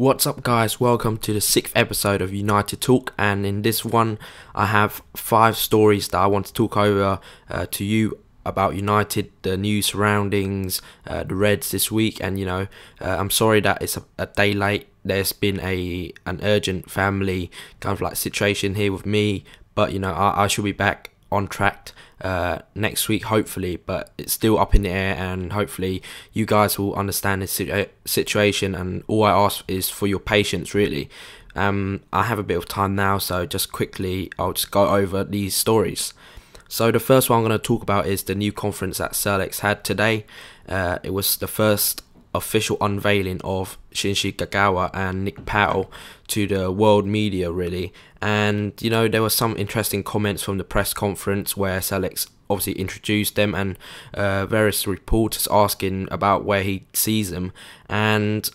What's up guys, welcome to the 6th episode of United Talk, and in this one I have 5 stories that I want to talk over to you about United, the new surroundings, the Reds this week. And I'm sorry that it's a day late. There's been an urgent family kind of like situation here with me, but I should be back on track next week hopefully, but it's still up in the air, and hopefully you guys will understand this situation, and all I ask is for your patience really. I have a bit of time now, so just quickly I'll just go over these stories. So the first one I'm going to talk about is the new conference that Sir Alex had today. It was the first official unveiling of Shinji Kagawa and Nick Powell to the world media really, and there were some interesting comments from the press conference where Sir Alex obviously introduced them, and various reporters asking about where he sees them. And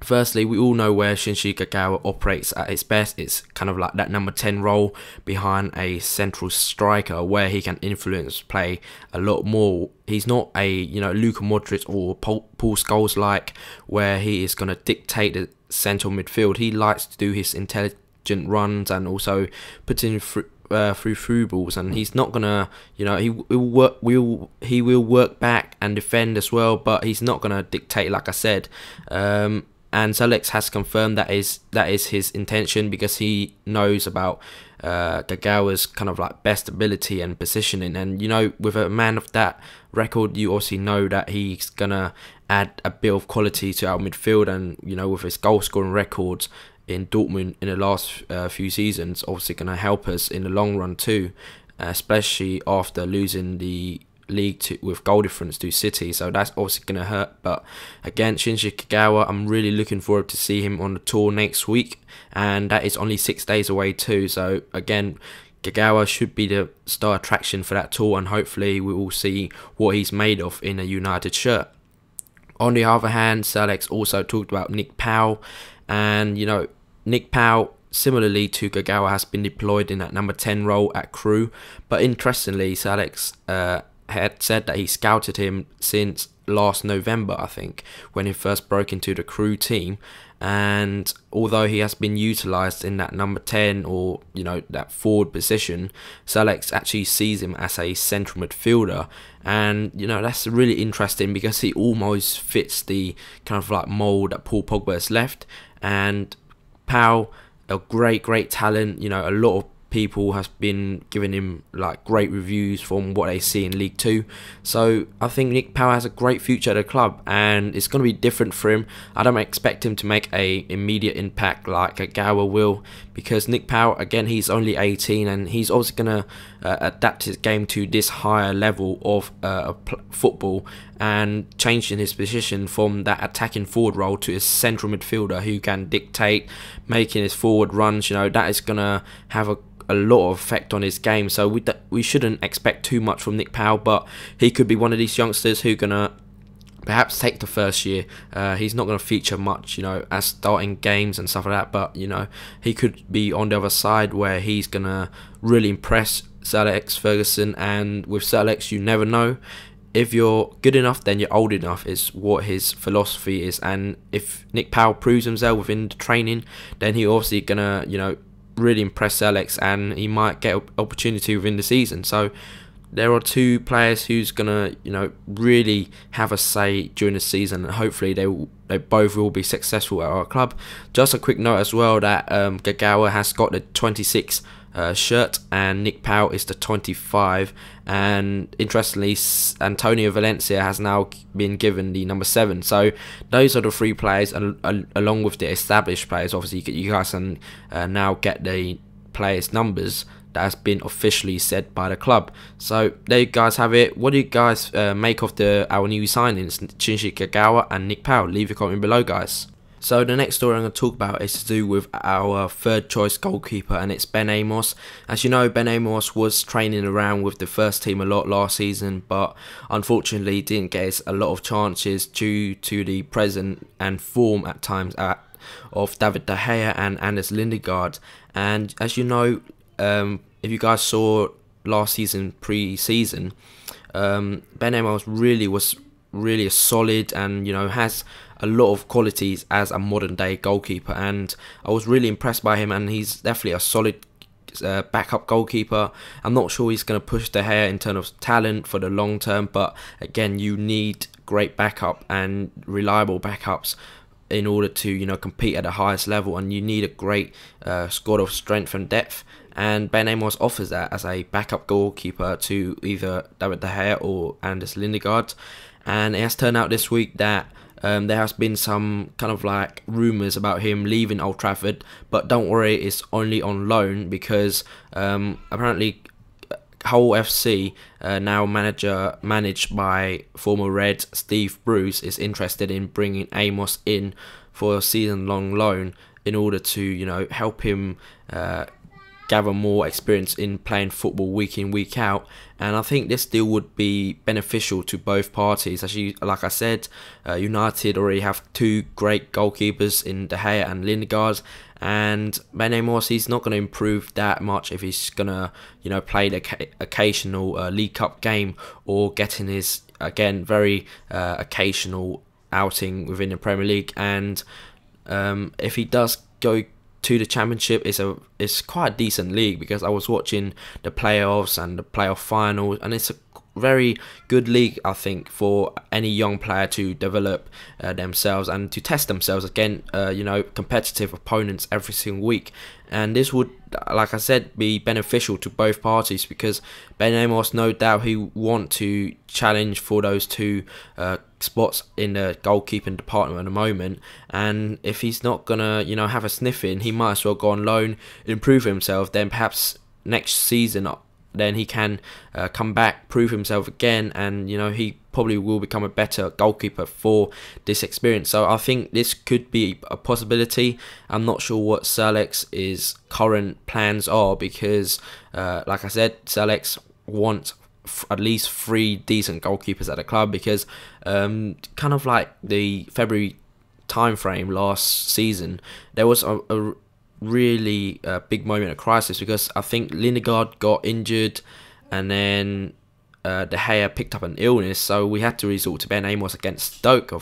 firstly, we all know where Shinji Kagawa operates at its best. It's kind of like that number 10 role behind a central striker where he can influence play a lot more. He's not a Luka Modric or Paul Scholes like, where he is going to dictate the central midfield. He likes to do his intelligent runs and also put in through balls, and he's not gonna he will work back and defend as well, but he's not gonna dictate, like I said. And Sir Alex has confirmed that is his intention, because he knows about Kagawa's kind of like best ability and positioning. And with a man of that record, you obviously know that he's gonna add a bit of quality to our midfield, and with his goal scoring records in Dortmund in the last few seasons, obviously gonna help us in the long run too, especially after losing the league with goal difference to City, so that's obviously going to hurt. But again, Shinji Kagawa, I'm really looking forward to see him on the tour next week, and that is only 6 days away too. So again, Kagawa should be the star attraction for that tour, and hopefully we will see what he's made of in a United shirt. On the other hand, Sir Alex also talked about Nick Powell, and Nick Powell, similarly to Kagawa, has been deployed in that number 10 role at Crewe. But interestingly, Sir Alex had said that he scouted him since last November, I think, when he first broke into the Crewe team. And although he has been utilised in that number 10 or that forward position, Sir Alex actually sees him as a central midfielder. And that's really interesting, because he almost fits the kind of like mould that Paul Pogba has left. And Powell, a great talent. A lot of people has been giving him like great reviews from what they see in League 2. So I think Nick Powell has a great future at the club, and it's going to be different for him. I don't expect him to make a immediate impact like Kagawa will, because Nick Powell, again, he's only 18, and he's also going to adapt his game to this higher level of football, and changing his position from that attacking forward role to a central midfielder who can dictate making his forward runs. That is going to have a lot of effect on his game. So we shouldn't expect too much from Nick Powell, but he could be one of these youngsters who gonna perhaps take the first year. He's not going to feature much, as starting games and stuff like that, but he could be on the other side where he's gonna really impress Sir Alex Ferguson. And with Sir Alex, you never know. If you're good enough, then you're old enough, is what his philosophy is. And if Nick Powell proves himself within the training, then he obviously gonna really impress Sir Alex, and he might get an opportunity within the season. So there are 2 players who's gonna really have a say during the season, and hopefully they both will be successful at our club. Just a quick note as well that Kagawa has got the 26 shirt, and Nick Powell is the 25. And interestingly, Antonio Valencia has now been given the number 7. So those are the 3 players, along with the established players. Obviously, you guys can now get the players' numbers that has been officially said by the club. So there you guys have it. What do you guys make of our new signings, Shinji Kagawa and Nick Powell? Leave a comment below, guys. So the next story I'm going to talk about is to do with our third choice goalkeeper, and it's Ben Amos. As you know, Ben Amos was training around with the first team a lot last season, but unfortunately didn't get a lot of chances due to the presence and form at times of David De Gea and Anders Lindegaard. And as you know, if you guys saw last season pre-season, Ben Amos really was really solid and, you know, has a lot of qualities as a modern day goalkeeper, and I was really impressed by him, and he's definitely a solid backup goalkeeper. I'm not sure he's going to push De Gea in terms of talent for the long term, but again, you need great backup and reliable backups in order to, you know, compete at the highest level, and you need a great squad of strength and depth. And Ben Amos offers that as a backup goalkeeper to either David De Gea or Anders Lindegaard. And it has turned out this week that there has been some kind of like rumours about him leaving Old Trafford, but don't worry, it's only on loan, because apparently Hull FC, now managed by former Red Steve Bruce, is interested in bringing Amos in for a season-long loan in order to, you know, help him gather more experience in playing football week in, week out. And I think this deal would be beneficial to both parties. Actually, like I said, United already have two great goalkeepers in De Gea and Lindegaard, and Ben Amos, he's not going to improve that much if he's going to, you know, play the occasional League Cup game, or getting his, again, very occasional outing within the Premier League. And if he does go to the Championship, it's quite a decent league, because I was watching the playoffs and the playoff final, and it's a very good league, I think, for any young player to develop themselves and to test themselves again, you know, competitive opponents every single week. And this would, like I said, be beneficial to both parties, because Ben Amos, no doubt, he want to challenge for those two spots in the goalkeeping department at the moment. And if he's not gonna, you know, have a sniff in, he might as well go on loan, improve himself. Then perhaps next season, then he can come back, prove himself again, and, you know, he probably will become a better goalkeeper for this experience. So I think this could be a possibility. I'm not sure what Sir Alex's current plans are, because like I said, Sir Alex wants at least 3 decent goalkeepers at the club, because kind of like the February time frame last season, there was a really big moment of crisis, because I think Lindegaard got injured, and then De Gea picked up an illness, so we had to resort to Ben Amos against Stoke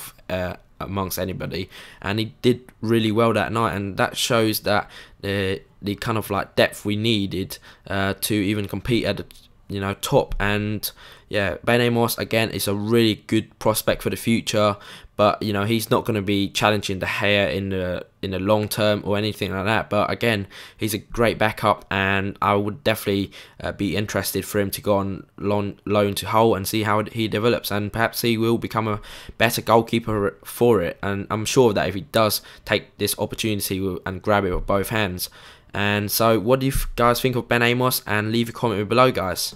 amongst anybody, and he did really well that night. And that shows that the kind of like depth we needed to even compete at the, you know, top. And yeah, Ben Amos again is a really good prospect for the future, but, you know, he's not going to be challenging De Gea in the long term or anything like that. But again, he's a great backup, and I would definitely be interested for him to go on loan to Hull and see how he develops, and perhaps he will become a better goalkeeper for it. And I'm sure that if he does take this opportunity and grab it with both hands. And so, what do you guys think of Ben Amos? And leave a comment below, guys.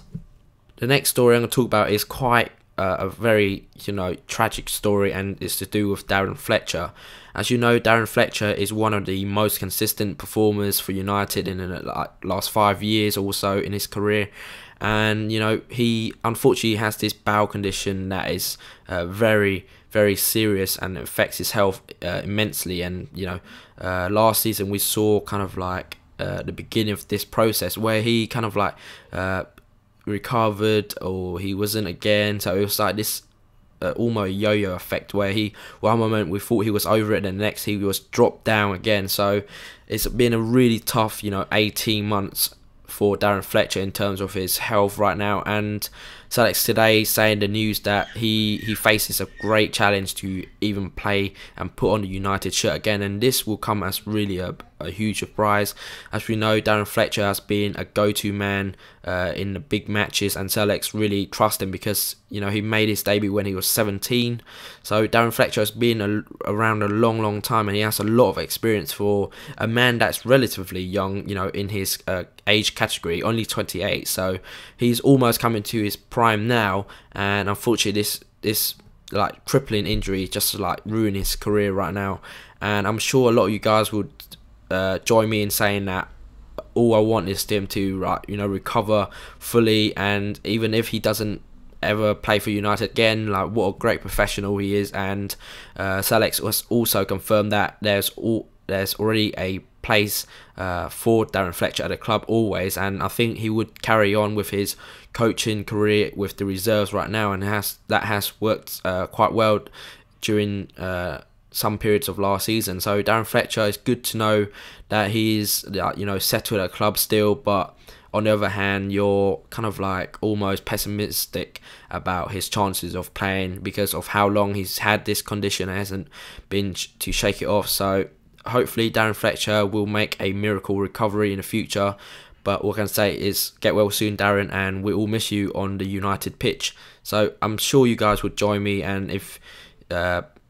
The next story I'm going to talk about is quite a very, you know, tragic story, and it's to do with Darren Fletcher. As you know, Darren Fletcher is one of the most consistent performers for United in the last 5 years or so in his career. And, you know, he unfortunately has this bowel condition that is very, very serious and affects his health immensely. And, you know, last season we saw kind of like the beginning of this process where he kind of like recovered, or he wasn't again. So it was like this almost yo-yo effect, where he, one moment we thought he was over it, and the next he was dropped down again. So it's been a really tough, you know, 18 months for Darren Fletcher in terms of his health right now. And Sir Alex today saying the news that he faces a great challenge to even play and put on the United shirt again, and this will come as really a huge surprise. As we know, Darren Fletcher has been a go-to man in the big matches, and Sir Alex really trust him, because, you know, he made his debut when he was 17. So Darren Fletcher has been around a long time, and he has a lot of experience for a man that's relatively young, you know, in his age category, only 28. So he's almost coming to his prime now, and unfortunately this like crippling injury just like ruin his career right now. And I'm sure a lot of you guys would join me in saying that all I want is him to, you know, recover fully, and even if he doesn't ever play for United again, like, what a great professional he is. And Sir Alex was also confirmed that there's already a place for Darren Fletcher at the club always, and I think he would carry on with his coaching career with the reserves right now, and that has worked quite well during some periods of last season. So Darren Fletcher, is good to know that he's settled at a club still, but on the other hand, you're kind of like almost pessimistic about his chances of playing because of how long he's had this condition and hasn't been to shake it off. So hopefully Darren Fletcher will make a miracle recovery in the future. But what I can say is get well soon, Darren, and we all miss you on the United pitch. So I'm sure you guys would join me, and if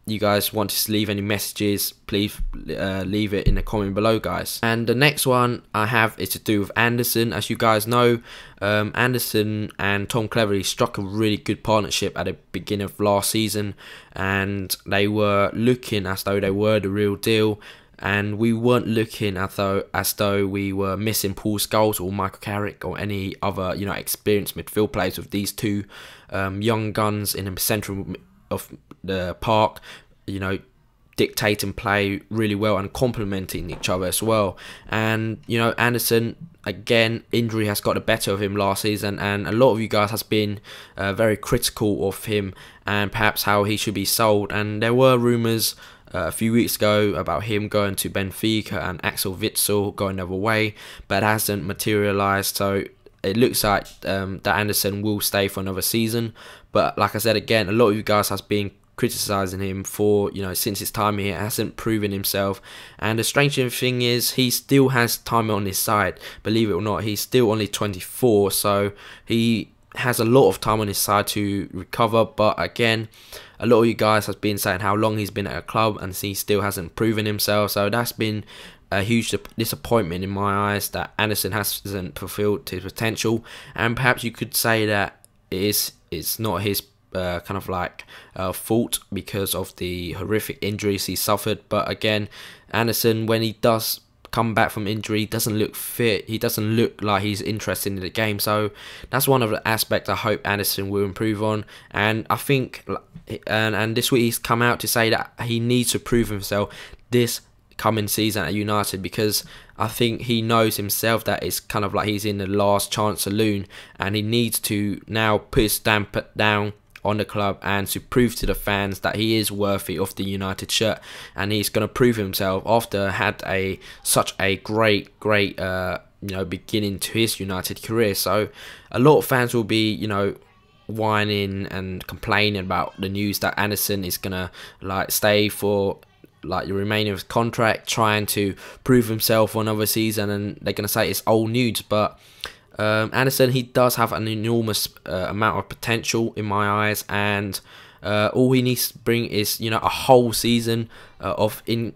you guys want to leave any messages, please leave it in the comment below, guys. And the next one I have is to do with Anderson. As you guys know, Anderson and Tom Cleverley struck a really good partnership at the beginning of last season, and they were looking as though they were the real deal, and we weren't looking as though we were missing Paul Scholes or Michael Carrick or any other experienced midfield players with these two young guns in the centre of the park, dictating play really well and complementing each other as well. And Anderson, again, injury has got the better of him last season, and a lot of you guys has been very critical of him and perhaps how he should be sold. And there were rumours a few weeks ago about him going to Benfica and Axel Witsel going the other way, but it hasn't materialised. So it looks like that Anderson will stay for another season. But like I said again, a lot of you guys has been criticising him for since his time here, hasn't proven himself. And the strange thing is he still has time on his side, believe it or not. He's still only 24, so he has a lot of time on his side to recover. But again, a lot of you guys have been saying how long he's been at a club and he still hasn't proven himself. So that's been a huge disappointment in my eyes, that Anderson hasn't fulfilled his potential. And perhaps you could say that it's not his fault because of the horrific injuries he suffered. But again, Anderson, when he does come back from injury, doesn't look fit. He doesn't look like he's interested in the game. So that's one of the aspects I hope Anderson will improve on. And I think, and this week he's come out to say that he needs to prove himself this coming season at United, because I think he knows himself that it's kind of like he's in the last chance saloon, and he needs to now put his stamp down on the club and to prove to the fans that he is worthy of the United shirt. And he's going to prove himself after had such a great beginning to his United career. So a lot of fans will be whining and complaining about the news that Anderson is gonna stay for the remaining of his contract, trying to prove himself for another season, and they're gonna say it's old news. But Anderson, he does have an enormous amount of potential in my eyes, and all he needs to bring is a whole season and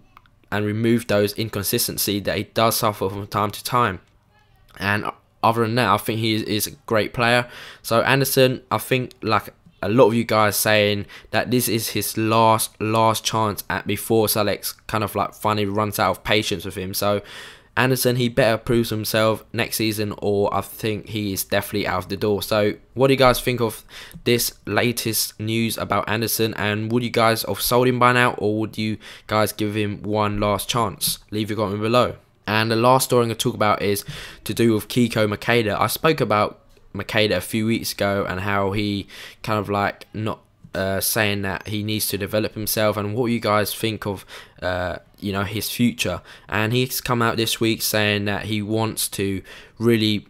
remove those inconsistency that he does suffer from time to time. And other than that, I think he is a great player. So Anderson, I think like a lot of you guys saying that this is his last chance before Selleck's finally runs out of patience with him. So Anderson, he better prove himself next season, or I think he is definitely out of the door. So what do you guys think of this latest news about Anderson? And would you guys have sold him by now, or would you guys give him one last chance? Leave your comment below. And the last story I'm going to talk about is to do with Kiko Macheda. I spoke about Macheda a few weeks ago and how he not saying that he needs to develop himself, and what you guys think of his future. And he's come out this week saying that he wants to really,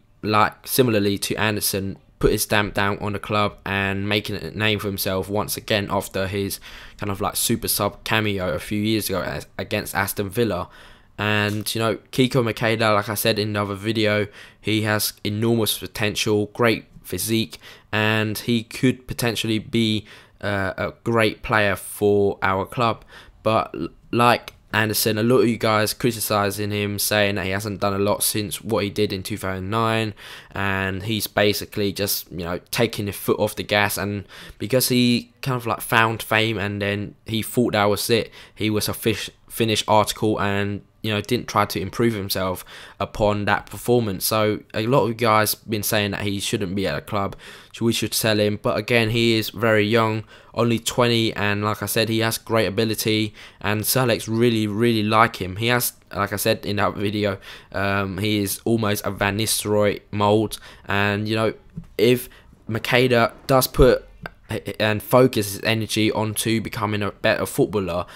similarly to Anderson, put his stamp down on the club and making a name for himself once again after his super sub cameo a few years ago against Aston Villa. And Kiko Macheda, like I said in another video, he has enormous potential, great physique, and he could potentially be a great player for our club. But like Anderson, a lot of you guys criticising him, saying that he hasn't done a lot since what he did in 2009, and he's basically just taking his foot off the gas. And because he found fame and then he thought that was it, he was a finished article, and didn't try to improve himself upon that performance. So a lot of you guys been saying that he shouldn't be at a club, so we should sell him. But again, he is very young, only 20, and like I said, he has great ability, and Select really like him. He has, like I said in that video, he is almost a Van Nistelrooy mold, and if Macheda does put and focus his energy onto becoming a better footballer,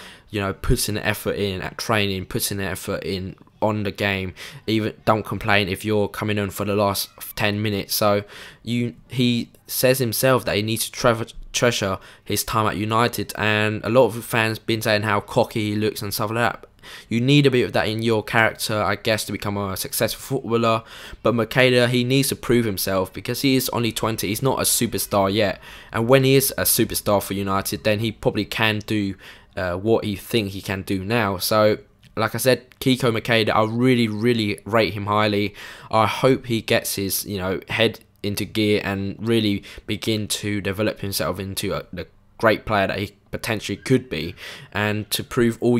puts in the effort in at training, puts in the effort in on the game, even don't complain if you're coming on for the last 10 minutes. So he says himself that he needs to treasure his time at United, and a lot of fans been saying how cocky he looks and stuff like that. You need a bit of that in your character, I guess, to become a successful footballer. But Macheda, he needs to prove himself because he is only 20. He's not a superstar yet. And when he is a superstar for United, then he probably can do what he thinks he can do now. So, like I said, Kiko Macheda, I really rate him highly. I hope he gets his head into gear and really begin to develop himself into the great player that he potentially could be, and to prove all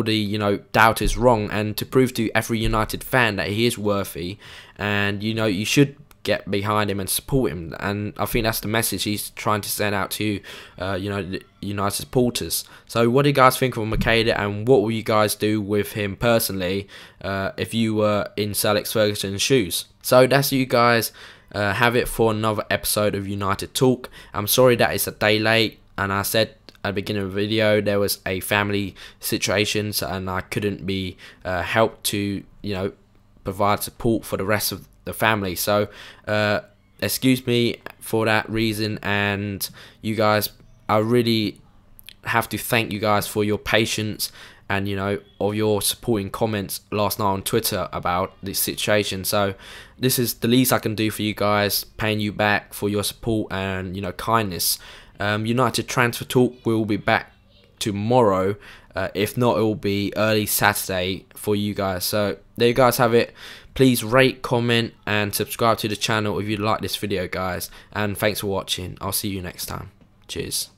the doubters wrong, and to prove to every United fan that he is worthy, and you should get behind him and support him. And I think that's the message he's trying to send out to the United supporters. So what do you guys think of Macheda, and what will you guys do with him personally if you were in Sir Alex Ferguson's shoes? So that's you guys have it for another episode of United Talk. I'm sorry that it's a day late, and I said at the beginning of the video there was a family situation, and I couldn't be helped to provide support for the rest of the family. So excuse me for that reason, and you guys, I really have to thank you guys for your patience and of your supporting comments last night on Twitter about this situation. So this is the least I can do for you guys, paying you back for your support and kindness. United Transfer Talk will be back tomorrow. If not, it will be early Saturday for you guys. So there you guys have it. Please rate, comment and subscribe to the channel if you like this video, guys, and thanks for watching. I'll see you next time. Cheers.